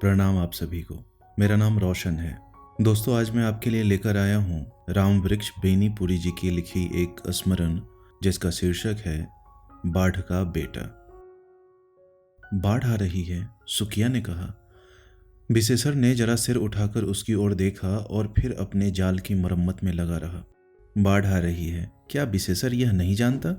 प्रणाम आप सभी को। मेरा नाम रोशन है। दोस्तों, आज मैं आपके लिए लेकर आया हूँ राम वृक्ष बेनीपुरी जी की लिखी एक स्मरण, जिसका शीर्षक है बाढ़ का बेटा। बाढ़ आ रही है, सुखिया ने कहा। विशेषर ने जरा सिर उठाकर उसकी ओर देखा और फिर अपने जाल की मरम्मत में लगा रहा। बाढ़ आ रही है, क्या विशेषर यह नहीं जानता?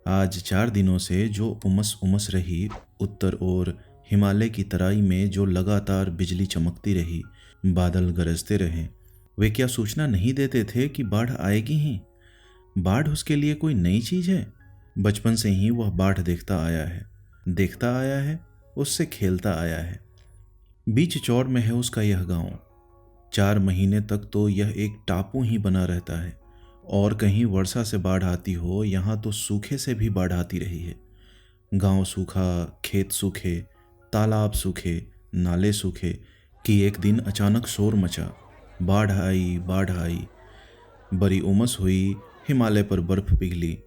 आज 4 दिनों से जो उमस उमस रही, उत्तर और हिमालय की तराई में जो लगातार बिजली चमकती रही, बादल गरजते रहे, वे क्या सूचना नहीं देते थे कि बाढ़ आएगी ही? बाढ़ उसके लिए कोई नई चीज है? बचपन से ही वह बाढ़ देखता आया है, उससे खेलता आया है। बीच चौड़ में है उसका यह गांव। 4 महीने तक तो यह एक टापू ही बना रहता है, और कहीं वर्षा से बाढ़ आती हो, यहाँ तो सूखे से भी बाढ़ आती रही है। गांव सूखा, खेत सूखे, तालाब सूखे, नाले सूखे कि एक दिन अचानक शोर मचा। बाढ़ आई, बाढ़ आई। बड़ी उमस हुई, हिमालय पर बर्फ पिघली,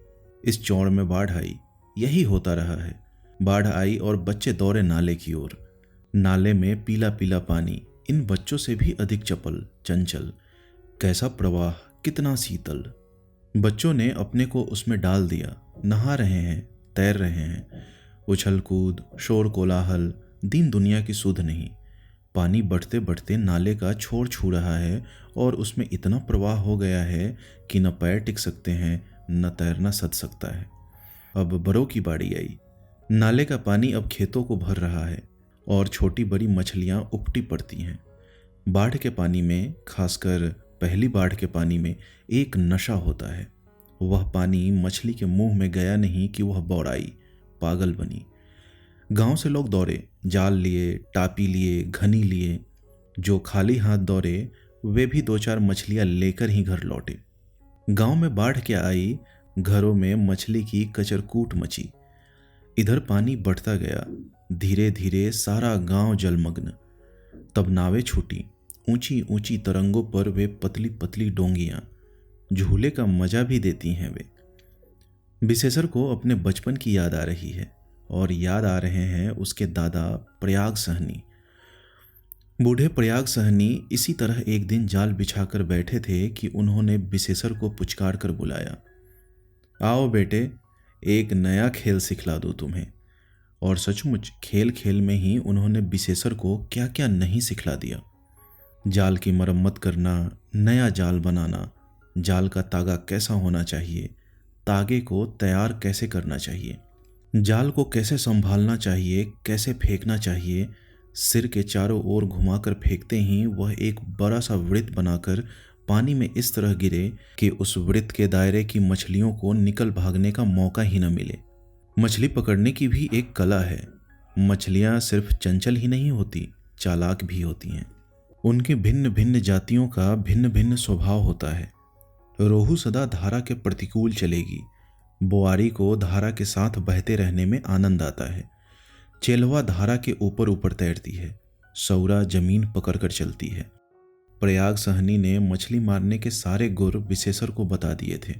इस चौड़ में बाढ़ आई। यही होता रहा है। बाढ़ आई और बच्चे दौड़े नाले की ओर। नाले में पीला पीला पानी, इन बच्चों से भी अधिक चपल, चंचल। कैसा प्रवाह, कितना शीतल। बच्चों ने अपने को उसमें डाल दिया, नहा रहे हैं, तैर रहे हैं। उछल कूद, शोर कोलाहल, दीन दुनिया की सुध नहीं। पानी बढ़ते बढ़ते नाले का छोर छू रहा है और उसमें इतना प्रवाह हो गया है कि न पैर टिक सकते हैं, न तैरना सध सकता है। अब बरों की बारी आई। नाले का पानी अब खेतों को भर रहा है और छोटी बड़ी मछलियां उपटी पड़ती हैं। बाढ़ के पानी में, खासकर पहली बाढ़ के पानी में, एक नशा होता है। वह पानी मछली के मुंह में गया नहीं कि वह बौड़ाई, पागल बनी। गांव से लोग दौड़े, जाल लिए, टापी लिए, घनी लिए। जो खाली हाथ दौड़े, वे भी 2-4 मछलियां लेकर ही घर लौटे। गांव में बाढ़ क्या आई, घरों में मछली की कचरकूट मची। इधर पानी बढ़ता गया, धीरे धीरे सारा गांव जलमग्न। तब नावें छूटी, ऊंची ऊंची तरंगों पर वे पतली पतली डोंगियां। झूले का मजा भी देती हैं वे। विशेषर को अपने बचपन की याद आ रही है, और याद आ रहे हैं उसके दादा प्रयाग सहनी। बूढ़े प्रयाग सहनी इसी तरह एक दिन जाल बिछाकर बैठे थे कि उन्होंने विशेषर को पुचकार कर बुलाया। आओ बेटे, एक नया खेल सिखला दूं तुम्हें। और सचमुच खेल खेल में ही उन्होंने विशेषर को क्या क्या नहीं सिखला दिया। जाल की मरम्मत करना, नया जाल बनाना, जाल का तागा कैसा होना चाहिए, तागे को तैयार कैसे करना चाहिए, जाल को कैसे संभालना चाहिए, कैसे फेंकना चाहिए। सिर के चारों ओर घुमाकर फेंकते ही वह एक बड़ा सा वृत्त बनाकर पानी में इस तरह गिरे कि उस वृत्त के दायरे की मछलियों को निकल भागने का मौका ही न मिले। मछली पकड़ने की भी एक कला है। मछलियां सिर्फ चंचल ही नहीं होती, चालाक भी होती हैं। उनके भिन्न भिन्न जातियों का भिन्न भिन्न स्वभाव होता है। रोहू सदा धारा के प्रतिकूल चलेगी। बोआरी को धारा के साथ बहते रहने में आनंद आता है। चेलवा धारा के ऊपर ऊपर तैरती है। सौरा जमीन पकड़कर चलती है। प्रयाग सहनी ने मछली मारने के सारे गुर विशेषर को बता दिए थे।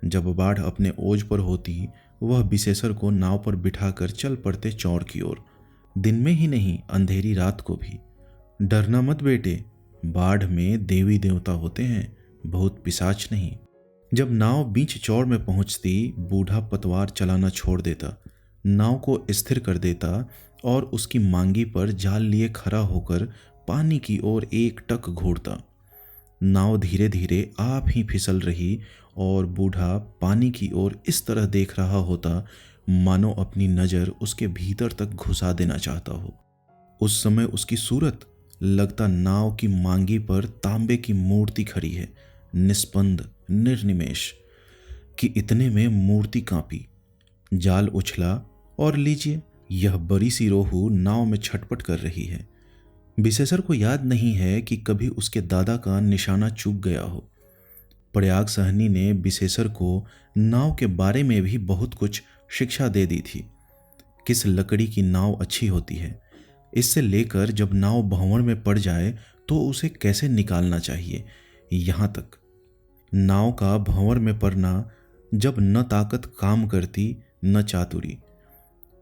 जब बाढ़ अपने ओज पर होती, वह विशेषर को नाव पर बिठाकर चल पड़ते चौड़ की ओर। दिन में ही नहीं, अंधेरी रात को भी। डरना मत बेटे, बाढ़ में देवी देवता होते हैं, भूत पिशाच नहीं। जब नाव बीच चौड़ में पहुंचती, बूढ़ा पतवार चलाना छोड़ देता, नाव को स्थिर कर देता और उसकी मांगी पर जाल लिए खड़ा होकर पानी की ओर एक टक घूरता। नाव धीरे धीरे आप ही फिसल रही और बूढ़ा पानी की ओर इस तरह देख रहा होता मानो अपनी नज़र उसके भीतर तक घुसा देना चाहता हो। उस समय उसकी सूरत लगता नाव की मांगी पर तांबे की मूर्ति खड़ी है, निस्पंद, निर्निमेष। कि इतने में मूर्ति कांपी। जाल उछला और लीजिए, यह बड़ी सी रोहू नाव में छटपट कर रही है। विशेषर को याद नहीं है कि कभी उसके दादा का निशाना चूक गया हो। प्रयाग सहनी ने विशेषर को नाव के बारे में भी बहुत कुछ शिक्षा दे दी थी। किस लकड़ी की नाव अच्छी होती है, इससे लेकर जब नाव भंवर में पड़ जाए तो उसे कैसे निकालना चाहिए, यहाँ तक। नाव का भंवर में पड़ना जब न ताकत काम करती न चातुरी।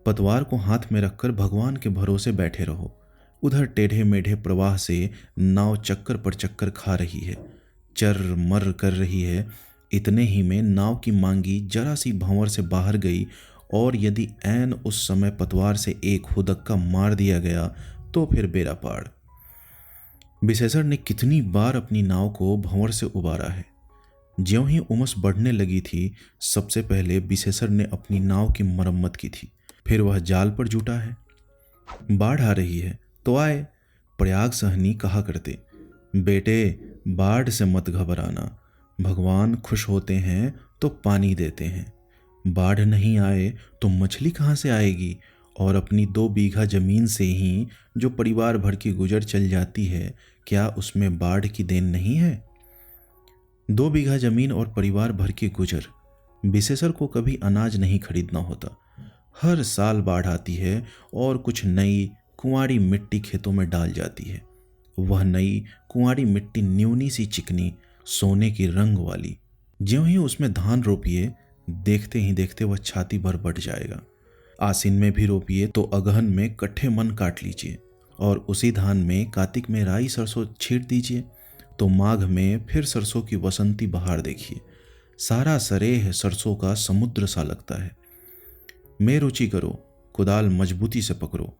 पतवार को हाथ में रखकर भगवान के भरोसे बैठे रहो, उधर टेढ़े मेढ़े प्रवाह से नाव चक्कर पर चक्कर खा रही है, चर मर कर रही है। इतने ही में नाव की मांगी जरा सी भंवर से बाहर गई, और यदि ऐन उस समय पतवार से एक हुदक्का मार दिया गया तो फिर बेड़ा पार। विशेषण ने कितनी बार अपनी नाव को भंवर से उबारा है। ज्यों ही उमस बढ़ने लगी थी, सबसे पहले विशेषण ने अपनी नाव की मरम्मत की थी। फिर वह जाल पर जुटा है। बाढ़ आ रही है तो आए, प्रयाग सहनी कहा करते। बेटे, बाढ़ से मत घबराना, भगवान खुश होते हैं तो पानी देते हैं। बाढ़ नहीं आए तो मछली कहाँ से आएगी, और अपनी 2 बीघा जमीन से ही जो परिवार भर की गुजर चल जाती है, क्या उसमें बाढ़ की देन नहीं है? 2 बीघा जमीन और परिवार भर की गुजर। विशेषर को कभी अनाज नहीं खरीदना होता। हर साल बाढ़ आती है और कुछ नई कुंवारी मिट्टी खेतों में डाल जाती है। वह नई कुंवारी मिट्टी न्यूनी सी चिकनी, सोने की रंग वाली। ज्यों ही उसमें धान रोपिए, देखते ही देखते वह छाती भर बढ़ जाएगा। आसिन में भी रोपिए तो अगहन में कट्ठे मन काट लीजिए, और उसी धान में कार्तिक में राई सरसों छींट दीजिए तो माघ में फिर सरसों की वसंती बहार देखिए। सारा सरेह सरसों का समुद्र सा लगता है। में रुचि करो, कुदाल मजबूती से पकड़ो,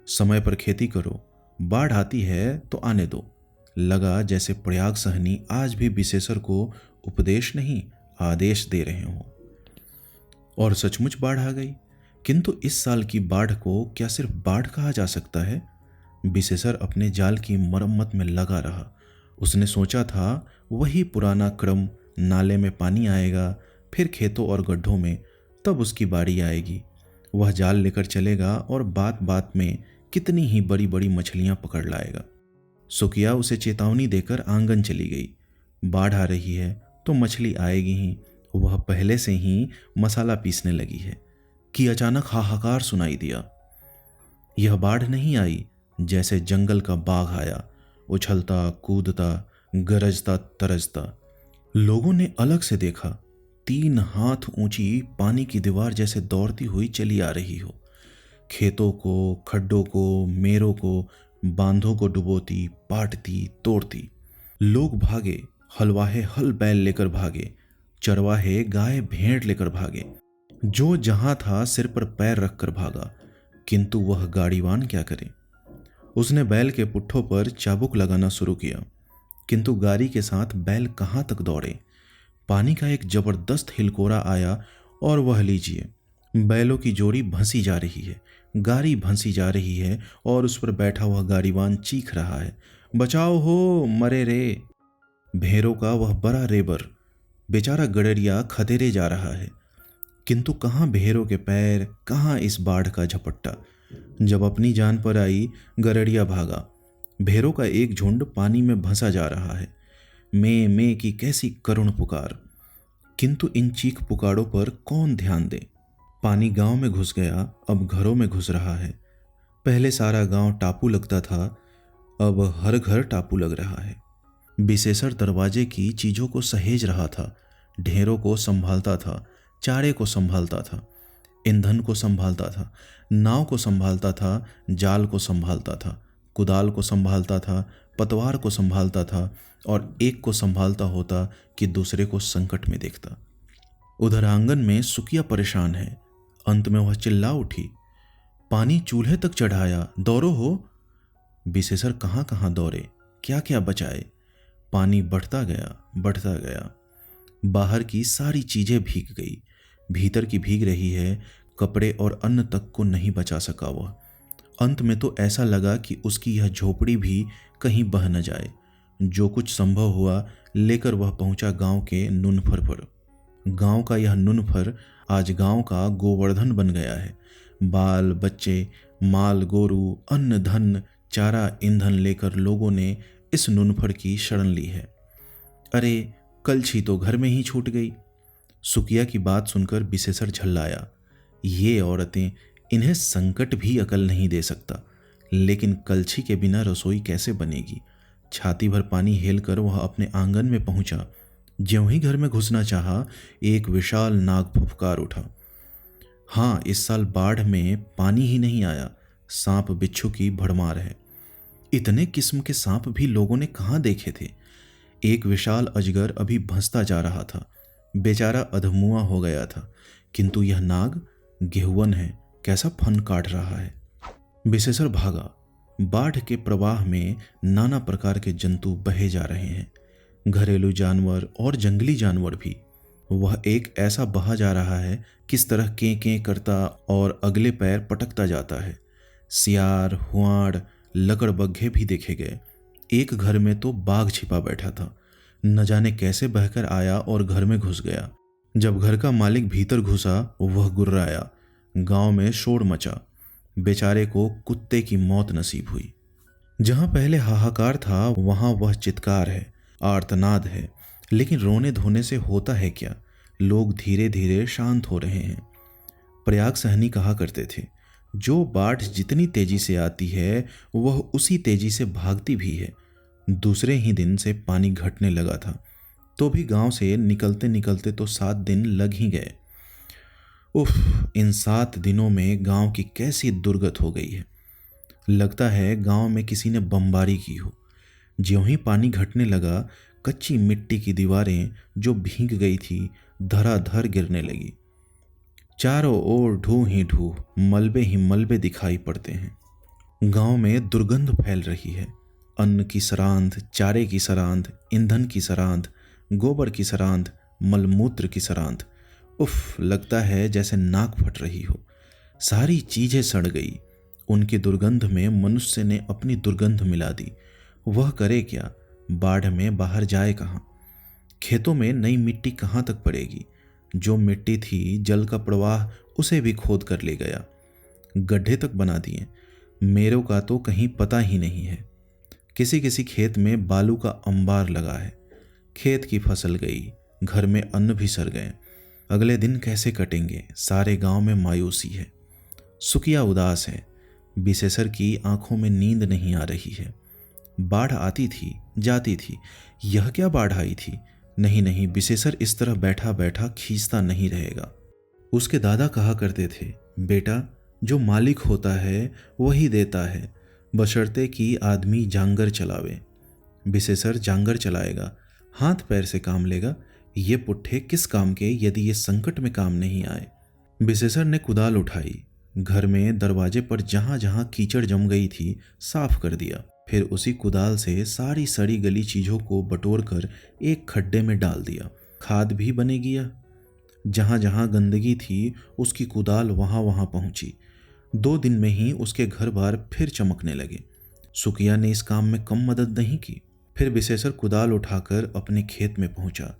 समय पर खेती करो। बाढ़ आती है तो आने दो। लगा जैसे प्रयाग सहनी आज भी विशेषर को उपदेश नहीं आदेश दे रहे हों। और सचमुच बाढ़ आ गई। किंतु इस साल की बाढ़ को क्या सिर्फ बाढ़ कहा जा सकता है? विशेषर अपने जाल की मरम्मत में लगा रहा। उसने सोचा था वही पुराना क्रम, नाले में पानी आएगा, फिर खेतों और गड्ढों में, तब उसकी बारी आएगी। वह जाल लेकर चलेगा और बात बात में कितनी ही बड़ी बड़ी मछलियां पकड़ लाएगा। सुकिया उसे चेतावनी देकर आंगन चली गई। बाढ़ आ रही है तो मछली आएगी ही। वह पहले से ही मसाला पीसने लगी है कि अचानक हाहाकार सुनाई दिया। यह बाढ़ नहीं आई, जैसे जंगल का बाघ आया, उछलता कूदता गरजता तरजता। लोगों ने अलग से देखा, 3 हाथ ऊंची पानी की दीवार जैसे दौड़ती हुई चली आ रही हो। खेतों को, खड्डों को, मेरों को, बांधों को डुबोती, पाटती, तोड़ती। लोग भागे, हलवाहे हल बैल लेकर भागे, चरवाहे गाय भेड़ लेकर भागे। जो जहां था सिर पर पैर रखकर भागा। किंतु वह गाड़ीवान क्या करे? उसने बैल के पुट्ठों पर चाबुक लगाना शुरू किया, किंतु गाड़ी के साथ बैल कहां तक दौड़े। पानी का एक जबरदस्त हिलकोरा आया और वह लीजिए, बैलों की जोड़ी भंसी जा रही है, गाड़ी भंसी जा रही है, और उस पर बैठा हुआ गाड़ीवान चीख रहा है, बचाओ हो, मरे रे। भेड़ों का वह बड़ा रेबर, बेचारा गडरिया खदेरे जा रहा है। किंतु कहाँ भेड़ों के पैर, कहाँ इस बाढ़ का झपट्टा। जब अपनी जान पर आई, गडरिया भागा। भेड़ों का एक झुंड पानी में भंसा जा रहा है। मैं की कैसी करुण पुकार। किंतु इन चीख पुकारों पर कौन ध्यान दे। पानी गांव में घुस गया, अब घरों में घुस रहा है। पहले सारा गांव टापू लगता था, अब हर घर टापू लग रहा है। विशेषर दरवाजे की चीजों को सहेज रहा था, ढेरों को संभालता था, चारे को संभालता था, ईंधन को संभालता था, नाव को संभालता था, जाल को संभालता था, कुदाल को संभालता था, पतवार को संभालता था, और एक को संभालता होता कि दूसरे को संकट में देखता। उधर आंगन में सुकिया परेशान है। अंत में वह चिल्ला उठी, पानी चूल्हे तक चढ़ाया, दौड़ो हो। विशेषर कहाँ कहाँ दौड़े, क्या क्या बचाए। पानी बढ़ता गया, बढ़ता गया। बाहर की सारी चीजें भीग गई, भीतर की भीग रही है। कपड़े और अन्न तक को नहीं बचा सका वह। अंत में तो ऐसा लगा कि उसकी यह झोपड़ी भी कहीं बह न जाए। जो कुछ संभव हुआ लेकर वह पहुंचा गांव के नुनफर पर। गांव का यह नुनफर आज गांव का गोवर्धन बन गया है। बाल बच्चे, माल गोरू, अन्न धन, चारा, ईंधन लेकर लोगों ने इस नुनफर की शरण ली है। अरे कलछी तो घर में ही छूट गई। सुकिया की बात सुनकर विशेषर झल्लाया। ये औरतें, इन्हें संकट भी अकल नहीं दे सकता। लेकिन कलछी के बिना रसोई कैसे बनेगी। छाती भर पानी हेलकर वह अपने आंगन में पहुंचा। ज्यों ही घर में घुसना चाहा, एक विशाल नाग फुफकार उठा। हाँ, इस साल बाढ़ में पानी ही नहीं आया, सांप बिच्छू की भरमार है। इतने किस्म के सांप भी लोगों ने कहाँ देखे थे। एक विशाल अजगर अभी भंसता जा रहा था, बेचारा अधमुआ हो गया था, किंतु यह नाग गेहुवन है, कैसा फन काट रहा है। विशेषर भागा। बाढ़ के प्रवाह में नाना प्रकार के जंतु बहे जा रहे हैं, घरेलू जानवर और जंगली जानवर भी। वह एक ऐसा बहा जा रहा है, किस तरह कें कें करता और अगले पैर पटकता जाता है। सियार, हुआड़, लकड़बग्घे भी देखे गए। एक घर में तो बाघ छिपा बैठा था, न जाने कैसे बहकर आया और घर में घुस गया। जब घर का मालिक भीतर घुसा, वह गुर्राया। गांव में शोर मचा। बेचारे को कुत्ते की मौत नसीब हुई। जहां पहले हाहाकार था, वहां वह चित्कार है, आर्तनाद है। लेकिन रोने धोने से होता है क्या? लोग धीरे धीरे शांत हो रहे हैं। प्रयाग सहनी कहा करते थे, जो बाढ़ जितनी तेजी से आती है, वह उसी तेजी से भागती भी है। दूसरे ही दिन से पानी घटने लगा था, तो भी गांव से निकलते निकलते तो 7 दिन लग ही गए। उफ, इन 7 दिनों में गांव की कैसी दुर्गत हो गई है। लगता है गांव में किसी ने बमबारी की हो। ज्यों ही पानी घटने लगा, कच्ची मिट्टी की दीवारें जो भीग गई थी, धराधर गिरने लगी। चारों ओर ढूं ही ढूं, मलबे ही मलबे दिखाई पड़ते हैं। गांव में दुर्गंध फैल रही है। अन्न की सरांध, चारे की सरांध, ईंधन की सरांध, गोबर की सरांध, मलमूत्र की सरांध। उफ, लगता है जैसे नाक फट रही हो। सारी चीजें सड़ गई। उनकी दुर्गंध में मनुष्य ने अपनी दुर्गंध मिला दी। वह करे क्या? बाढ़ में बाहर जाए कहाँ? खेतों में नई मिट्टी कहाँ तक पड़ेगी? जो मिट्टी थी, जल का प्रवाह उसे भी खोद कर ले गया। गड्ढे तक बना दिए। मेरों का तो कहीं पता ही नहीं है। किसी किसी खेत में बालू का अंबार लगा है। खेत की फसल गई, घर में अन्न भी सड़ गए। अगले दिन कैसे कटेंगे? सारे गांव में मायूसी है। सुखिया उदास है। विशेषर की आंखों में नींद नहीं आ रही है। बाढ़ आती थी, जाती थी। यह क्या बाढ़ आई थी? नहीं नहीं, विशेषर इस तरह बैठा बैठा खींचता नहीं रहेगा। उसके दादा कहा करते थे, बेटा, जो मालिक होता है वही देता है, बशर्ते कि आदमी जांगर चलावे। विशेषर जांगर चलाएगा, हाथ पैर से काम लेगा। ये पुट्ठे किस काम के, यदि ये संकट में काम नहीं आए। विशेषर ने कुदाल उठाई, घर में दरवाजे पर जहां जहां कीचड़ जम गई थी साफ कर दिया। फिर उसी कुदाल से सारी सड़ी गली चीजों को बटोर कर एक खड्डे में डाल दिया। खाद भी बने गया। जहां जहां गंदगी थी, उसकी कुदाल वहां वहां पहुंची। 2 दिन में ही उसके घर बार फिर चमकने लगे। सुकिया ने इस काम में कम मदद नहीं की। फिर विशेषर कुदाल उठाकर अपने खेत में पहुंचा।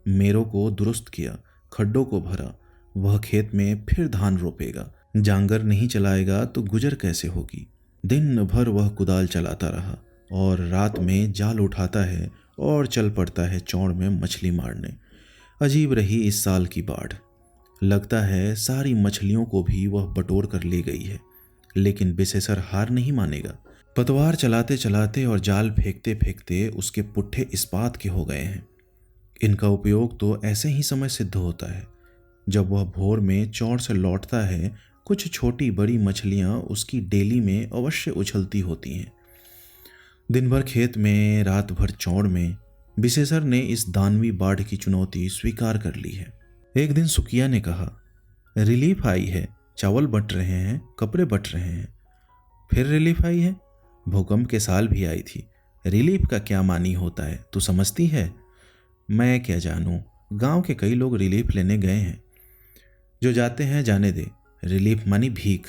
मेरों को दुरुस्त किया, खड्डों को भरा। वह खेत में फिर धान रोपेगा। जांगर नहीं चलाएगा तो गुजर कैसे होगी? दिन भर वह कुदाल चलाता रहा और रात में जाल उठाता है और चल पड़ता है चौड़ में मछली मारने। अजीब रही इस साल की बाढ़। लगता है सारी मछलियों को भी वह बटोर कर ले गई है। लेकिन विशेषर हार नहीं मानेगा। पतवार चलाते चलाते और जाल फेंकते फेंकते उसके पुट्ठे इस्पात के हो गए हैं। इनका उपयोग तो ऐसे ही समय सिद्ध होता है। जब वह भोर में चौड़ से लौटता है, कुछ छोटी बड़ी मछलियां उसकी डेली में अवश्य उछलती होती हैं। दिन भर खेत में, रात भर चौड़ में। विशेषर ने इस दानवी बाढ़ की चुनौती स्वीकार कर ली है। एक दिन सुकिया ने कहा, रिलीफ आई है, चावल बट रहे हैं, कपड़े बट रहे हैं। फिर रिलीफ आई है? भूकंप के साल भी आई थी। रिलीफ का क्या मानी होता है, तू समझती है? मैं क्या जानूं, गांव के कई लोग रिलीफ लेने गए हैं। जो जाते हैं जाने दे। रिलीफ मानी भीख।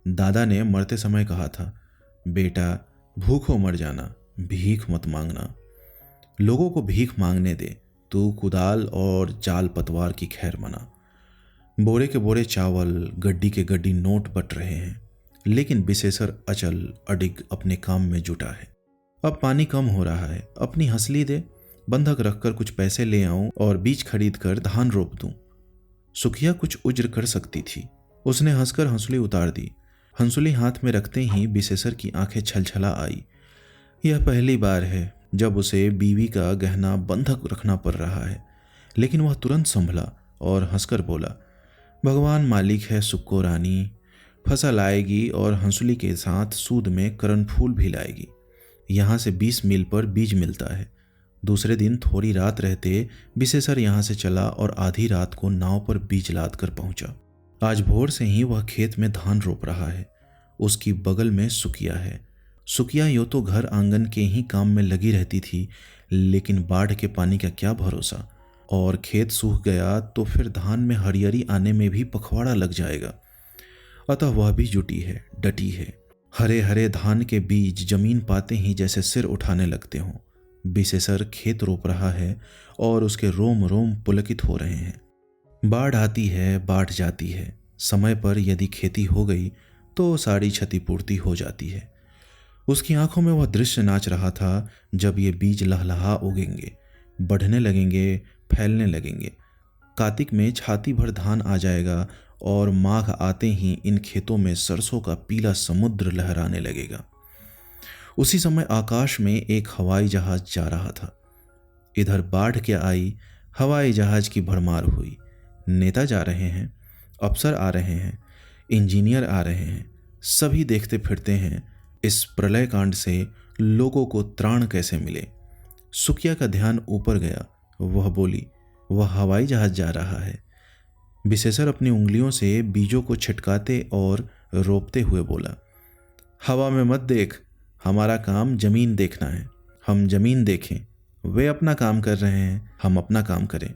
दादा ने मरते समय कहा था, बेटा, भूखो मर जाना, भीख मत मांगना। लोगों को भीख मांगने दे, तू कुदाल और जाल पतवार की खैर मना। बोरे के बोरे चावल, गड्डी के गड्डी नोट बट रहे हैं। लेकिन विशेषर अचल अडिग अपने काम में जुटा है। अब पानी कम हो रहा है, अपनी हंसली दे, बंधक रखकर कुछ पैसे ले आऊं और बीज खरीद कर धान रोप दूं। सुखिया कुछ उज्र कर सकती थी। उसने हंसकर हंसुली उतार दी। हंसुली हाथ में रखते ही विशेषर की आंखें छलछला आई। यह पहली बार है जब उसे बीवी का गहना बंधक रखना पड़ रहा है। लेकिन वह तुरंत संभला और हंसकर बोला, भगवान मालिक है सुक्को रानी, फसल आएगी और हंसुली के साथ सूद में करण फूल भी लाएगी। यहाँ से 20 मील पर बीज मिलता है। दूसरे दिन थोड़ी रात रहते विशेषर यहाँ से चला और आधी रात को नाव पर बीज लाद कर पहुंचा। आज भोर से ही वह खेत में धान रोप रहा है। उसकी बगल में सुकिया है। सुकिया यूँ तो घर आंगन के ही काम में लगी रहती थी, लेकिन बाढ़ के पानी का क्या भरोसा, और खेत सूख गया तो फिर धान में हरियरी आने में भी पखवाड़ा लग जाएगा। अतः वह भी जुटी है, डटी है। हरे हरे धान के बीज जमीन पाते ही जैसे सिर उठाने लगते हों। विशेषर खेत रोप रहा है और उसके रोम रोम पुलकित हो रहे हैं। बाढ़ आती है, बाढ़ जाती है। समय पर यदि खेती हो गई तो सारी क्षतिपूर्ति हो जाती है। उसकी आंखों में वह दृश्य नाच रहा था जब ये बीज लहलहा उगेंगे, बढ़ने लगेंगे, फैलने लगेंगे। कार्तिक में छाती भर धान आ जाएगा और माघ आते ही इन खेतों में सरसों का पीला समुद्र लहराने लगेगा। उसी समय आकाश में एक हवाई जहाज जा रहा था। इधर बाढ़ क्या आई, हवाई जहाज की भरमार हुई। नेता जा रहे हैं, अफसर आ रहे हैं, इंजीनियर आ रहे हैं। सभी देखते फिरते हैं इस प्रलय कांड से लोगों को त्राण कैसे मिले। सुकिया का ध्यान ऊपर गया। वह बोली, वह हवाई जहाज जा रहा है। विशेषर अपनी उंगलियों से बीजों को छिटकाते और रोपते हुए बोला, हवा में मत देख, हमारा काम जमीन देखना है। हम जमीन देखें, वे अपना काम कर रहे हैं, हम अपना काम करें।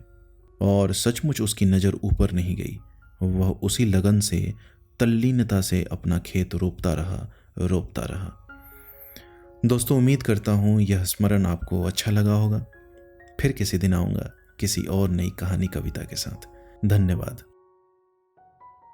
और सचमुच उसकी नज़र ऊपर नहीं गई। वह उसी लगन से, तल्लीनता से अपना खेत रोपता रहा। दोस्तों, उम्मीद करता हूँ यह स्मरण आपको अच्छा लगा होगा। फिर किसी दिन आऊँगा किसी और नई कहानी कविता के साथ। धन्यवाद।